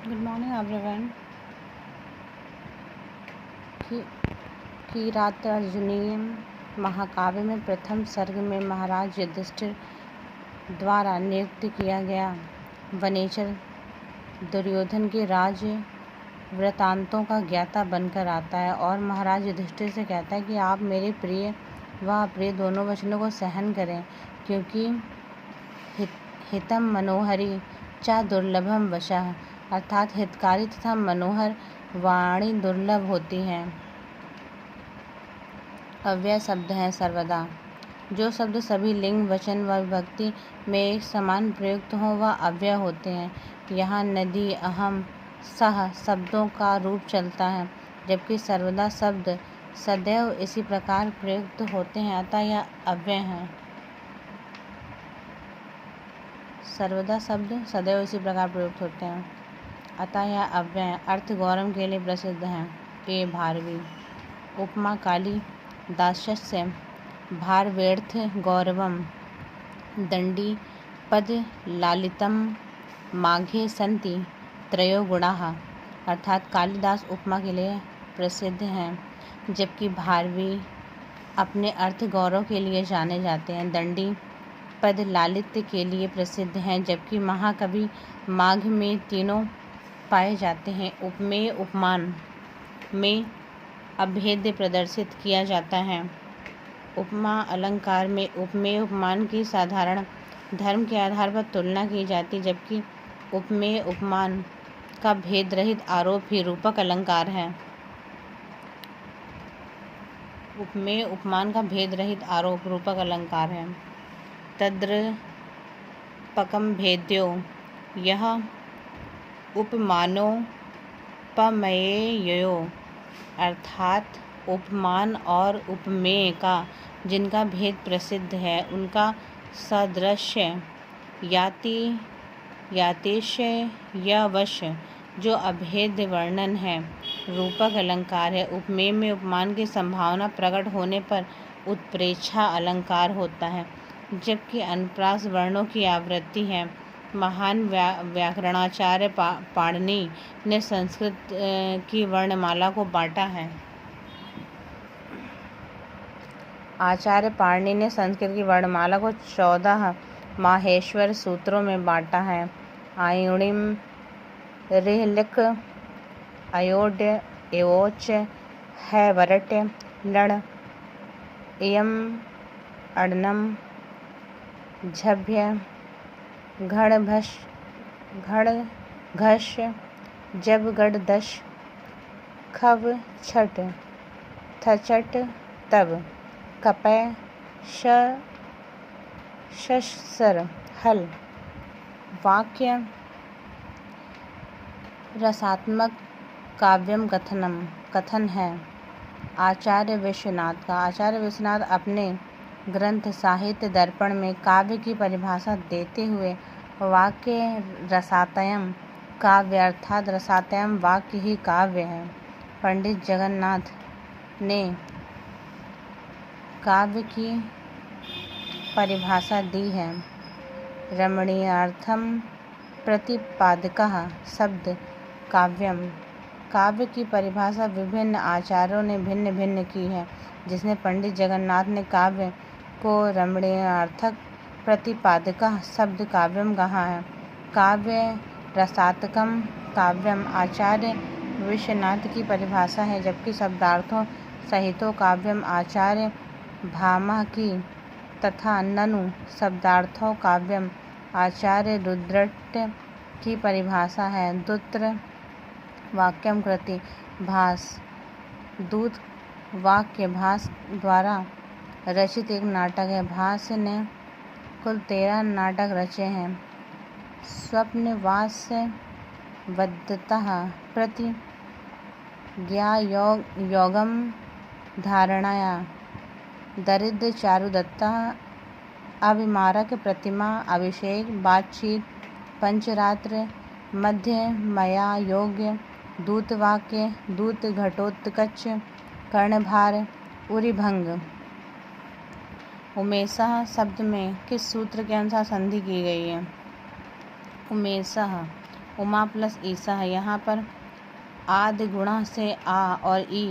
Good morning everyone. Kiratarjuniya महाकाव्य में प्रथम सर्ग में महाराज युधिष्ठिर द्वारा नियुक्त किया गया वनेचर दुर्योधन के राज वृतांतों का ज्ञाता बनकर आता है और महाराज युधिष्ठिर से कहता है कि आप मेरे प्रिय व अप्रिय दोनों वचनों को सहन करें, क्योंकि हितम मनोहरी च दुर्लभम वशः, अर्थात हितकारी तथा मनोहर वाणी दुर्लभ होती हैं। अव्यय शब्द हैं सर्वदा। जो शब्द सभी लिंग, वचन व विभक्ति में एक समान प्रयुक्त हों वह अव्यय होते हैं। यहाँ नदी, अहम, सह शब्दों का रूप चलता है, जबकि सर्वदा शब्द सदैव इसी प्रकार प्रयुक्त होते हैं, अतः यह अव्यय हैं। सर्वदा शब्द सदैव इसी प्रकार प्रयुक्त होते हैं, अतः यह अव्यय अर्थ गौरव के लिए प्रसिद्ध हैं। ए भारवी उपमा कालिदासस्य भारवेर्थ गौरवम दंडी पद लालितम माघे संति त्रयो गुणाः, अर्थात कालिदास उपमा के लिए प्रसिद्ध हैं, जबकि भारवी अपने अर्थ गौरव के लिए जाने जाते हैं। दंडी पद लालित्य के लिए प्रसिद्ध हैं, जबकि महाकवि माघ में तीनों पाए जाते हैं। उपमेय उपमान में अभेद्य प्रदर्शित किया जाता है। उपमा अलंकार में उपमेय उपमान की साधारण धर्म के आधार पर तुलना की जाती, जबकि उपमेय उपमान का भेद रहित आरोप ही रूपक अलंकार है। उपमेय उपमान का भेद रहित आरोप रूपक अलंकार है। तद्रूपकम भेद्यो यह उपमानोपमेयो, अर्थात उपमान और उपमेय का जिनका भेद प्रसिद्ध है उनका सादृश्य यातिशय या वश जो अभेद्य वर्णन है रूपक अलंकार है। उपमेय में उपमान की संभावना प्रकट होने पर उत्प्रेक्षा अलंकार होता है, जबकि अनुप्रास वर्णों की आवृत्ति है। महान व्याकरणाचार्य पाणिनि ने संस्कृत की वर्णमाला को बांटा है। आचार्य पाणिनि ने संस्कृत की वर्णमाला को 14 माहेश्वर सूत्रों में बांटा है। आयुणिम, ऋलिक, अयोड्य, एवोच, हैवरट, लण, इयम, अडनम, झभ्य, घश, जब, गड, दश, खव, छट, थचट, तब, कपय, शशर, हल। वाक्य रसात्मक काव्यम कथन है आचार्य विश्वनाथ का। आचार्य विश्वनाथ अपने ग्रंथ साहित्य दर्पण में काव्य की परिभाषा देते हुए वाक्य रसातयम काव्य, अर्थात रसातयम वाक्य ही काव्य है। पंडित जगन्नाथ ने काव्य की परिभाषा दी है। रमणीयार्थम प्रतिपादकः शब्द काव्यम। काव्य की परिभाषा विभिन्न आचार्यों ने भिन्न भिन्न की है, जिसने पंडित जगन्नाथ ने काव्य को रमणीयार्थक प्रतिपादकः शब्द काव्यम कहा है। काव्य रसात्मकम काव्यम आचार्य विश्वनाथ की परिभाषा है, जबकि शब्दार्थों सहितो काव्यम आचार्य भामह की तथा ननु शब्दार्थों काव्यम आचार्य रुद्रट की परिभाषा है। दूत्र वाक्यम कृति भास। दूत वाक्य भास द्वारा रचित एक नाटक है। भास ने कुल 13 नाटक रचे हैं। स्वप्नवास वद्यतः प्रतिज्ञा योगम धारणाया, दरिद्र चारुदत्ता, अभिमारक प्रतिमा, अभिषेक, बातचीत, पंचरात्र, मध्य मया योग्य, दूतवाक्य, दूत घटोत्कच, कर्णभार, उरिभंग। उमेशः शब्द में किस सूत्र के अनुसार संधि की गई है? उमेशः उमा प्लस ईसा है। यहाँ पर आदि गुणा से आ और ई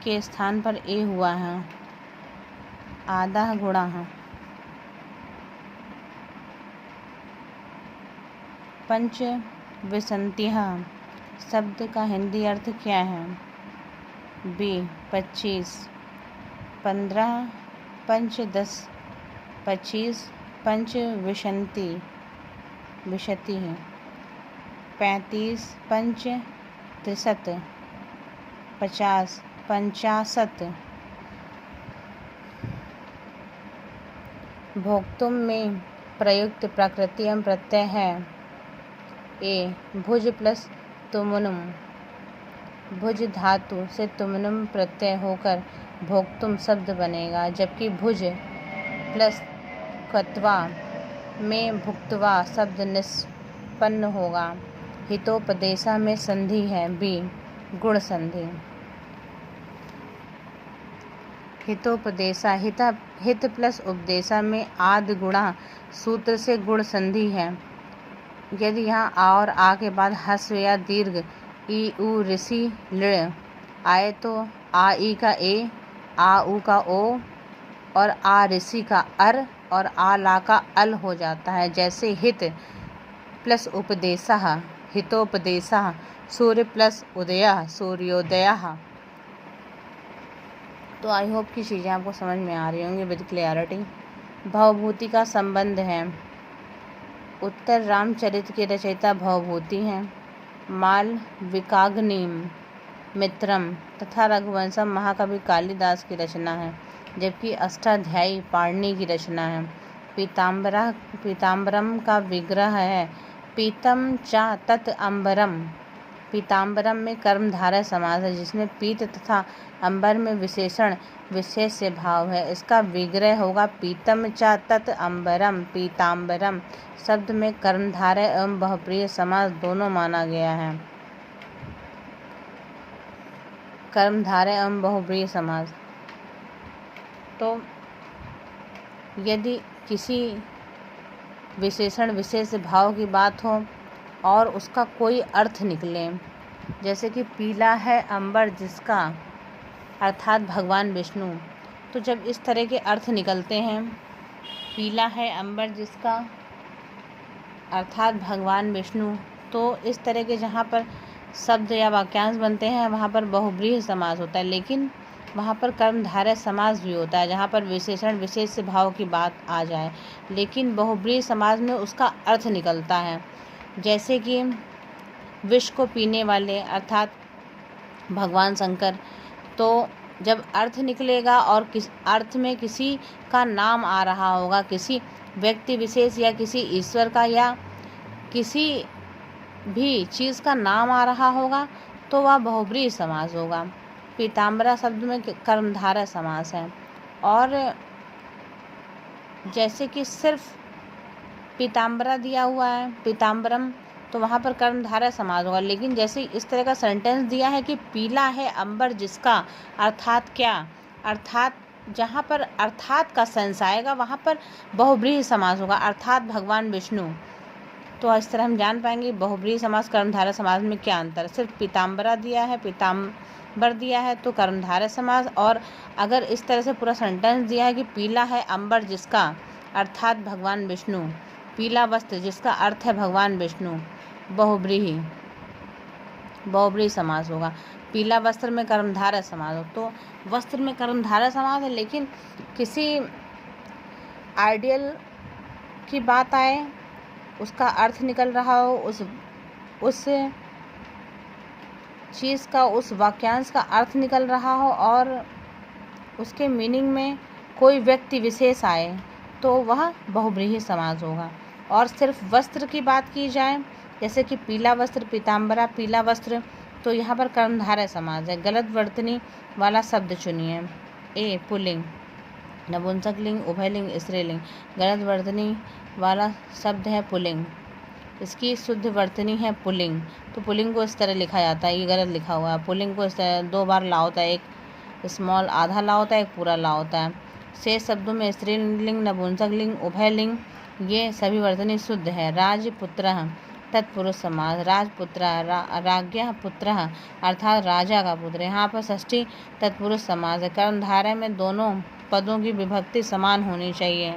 के स्थान पर ए हुआ है, आधा गुणा है। पंच विसंतिहा शब्द का हिंदी अर्थ क्या है? बी 25, 15 पंच 10 25 पंच विशंति विशति है, 35 पंच 63 50 पंचाशत। भोक्तुम में प्रयुक्त प्राकृतिक प्रत्यय है। ए भुज प्लस तुमनुम, भुज धातु से तुमनुम प्रत्यय होकर भोक्तुम शब्द बनेगा, जबकि भुज प्लस क्त्वा में भुक्तवा शब्द निष्पन्न होगा। हितोपदेशा में संधि है। बी गुण संधि। हितोपदेशा हित प्लस उपदेशा में आदि गुणा सूत्र से गुण संधि है। यदि यहाँ आ और आ के बाद हस्व या दीर्घ ई उ ऋषि लृ आए तो आ ई का ए, आ उ का ओ और आ ऋषि का अर और आ ला का अल हो जाता है। जैसे हित प्लस उपदेशः हितोपदेशः, सूर्य प्लस उदयः सूर्योदयः। तो आई होप कि चीज़ें आपको समझ में आ रही होंगी विद क्लियरिटी। भवभूति का संबंध है। उत्तर रामचरित के रचयिता भवभूति हैं। मालविकाग्निम मित्रम तथा रघुवंशम महाकवि कालिदास की रचना है, जबकि अष्टाध्यायी पाणिनि की रचना है। पीताम्बरम का विग्रह है। पीतम चा तत् अम्बरम। पीताम्बरम में कर्मधारय समास है, जिसमें पीत तथा अंबर में विशेषण विशेष से भाव है। इसका विग्रह होगा पीतम चा तत् अम्बरम पीताम्बरम। शब्द में कर्मधारय एवं बहुप्रिय समास दोनों माना गया है। कर्मधारय एवं बहुप्रिय समास। तो यदि किसी विशेषण विशेष भाव की बात हो और उसका कोई अर्थ निकले, जैसे कि पीला है अंबर जिसका अर्थात भगवान विष्णु, तो जब इस तरह के अर्थ निकलते हैं, पीला है अंबर जिसका अर्थात भगवान विष्णु, तो इस तरह के जहाँ पर शब्द या वाक्यांश बनते हैं वहाँ पर बहुब्रीहि समास होता है। लेकिन वहाँ पर कर्मधारय समास भी होता है, जहाँ पर विशेषण विशेष से भाव की बात आ जाए, लेकिन बहुब्रीहि समास में उसका अर्थ निकलता है। जैसे कि विष को पीने वाले अर्थात भगवान शंकर, तो जब अर्थ निकलेगा और किस अर्थ में किसी का नाम आ रहा होगा, किसी व्यक्ति विशेष या किसी ईश्वर का या किसी भी चीज़ का नाम आ रहा होगा, तो वह बहुब्रीहि समास होगा। पीताम्बरा शब्द में कर्मधारय समास है। और जैसे कि सिर्फ पीताम्बरा दिया हुआ है, पीताम्बरम, तो वहाँ पर कर्मधारय समास होगा। लेकिन जैसे इस तरह का सेंटेंस दिया है कि पीला है अंबर जिसका, अर्थात क्या, अर्थात जहाँ पर अर्थात का सेंस आएगा वहाँ पर बहुब्रीहि समास होगा, अर्थात भगवान विष्णु। तो इस तरह हम जान पाएंगे बहुब्रीहि समास कर्मधारय समास में क्या अंतर है। सिर्फ पीताम्बरा दिया है, पीताम्बर दिया है तो कर्मधारय समास, और अगर इस तरह से पूरा सेंटेंस दिया है कि पीला है अंबर जिसका अर्थात भगवान विष्णु, पीला वस्त्र जिसका अर्थ है भगवान विष्णु, बहुब्रीहि समास होगा। पीला वस्त्र में कर्मधारय समास हो, तो वस्त्र में कर्मधारय समास है, लेकिन किसी आइडियल की बात आए, उसका अर्थ निकल रहा हो, उस चीज़ का, उस वाक्यांश का अर्थ निकल रहा हो और उसके मीनिंग में कोई व्यक्ति विशेष आए, तो वह बहुब्रीहि समास होगा। और सिर्फ वस्त्र की बात की जाए, जैसे कि पीला वस्त्र, पीताम्बरा पीला वस्त्र, तो यहाँ पर कर्मधारय समास है। गलत वर्तनी वाला शब्द चुनिए। ए पुल्लिंग, नपुंसकलिंग, उभयलिंग, स्त्रीलिंग। गलत वर्तनी वाला शब्द है पुल्लिंग, इसकी शुद्ध वर्तनी है पुल्लिंग। तो पुल्लिंग को इस तरह लिखा जाता है, ये गलत लिखा हुआ है। पुल्लिंग को इस तरह 2 बार ला होता है, एक स्मॉल आधा ला होता है, एक पूरा ला होता है। शेष शब्दों में स्त्रीलिंग, नपुंसकलिंग, उभयलिंग, ये सभी वर्तनी शुद्ध है। राजपुत्रः तत्पुरुष समास। राजपुत्रः राज्ञः पुत्रः अर्थात राजा का पुत्र। यहाँ पर षष्ठी तत्पुरुष समास है। कर्मधारय में दोनों पदों की विभक्ति समान होनी चाहिए।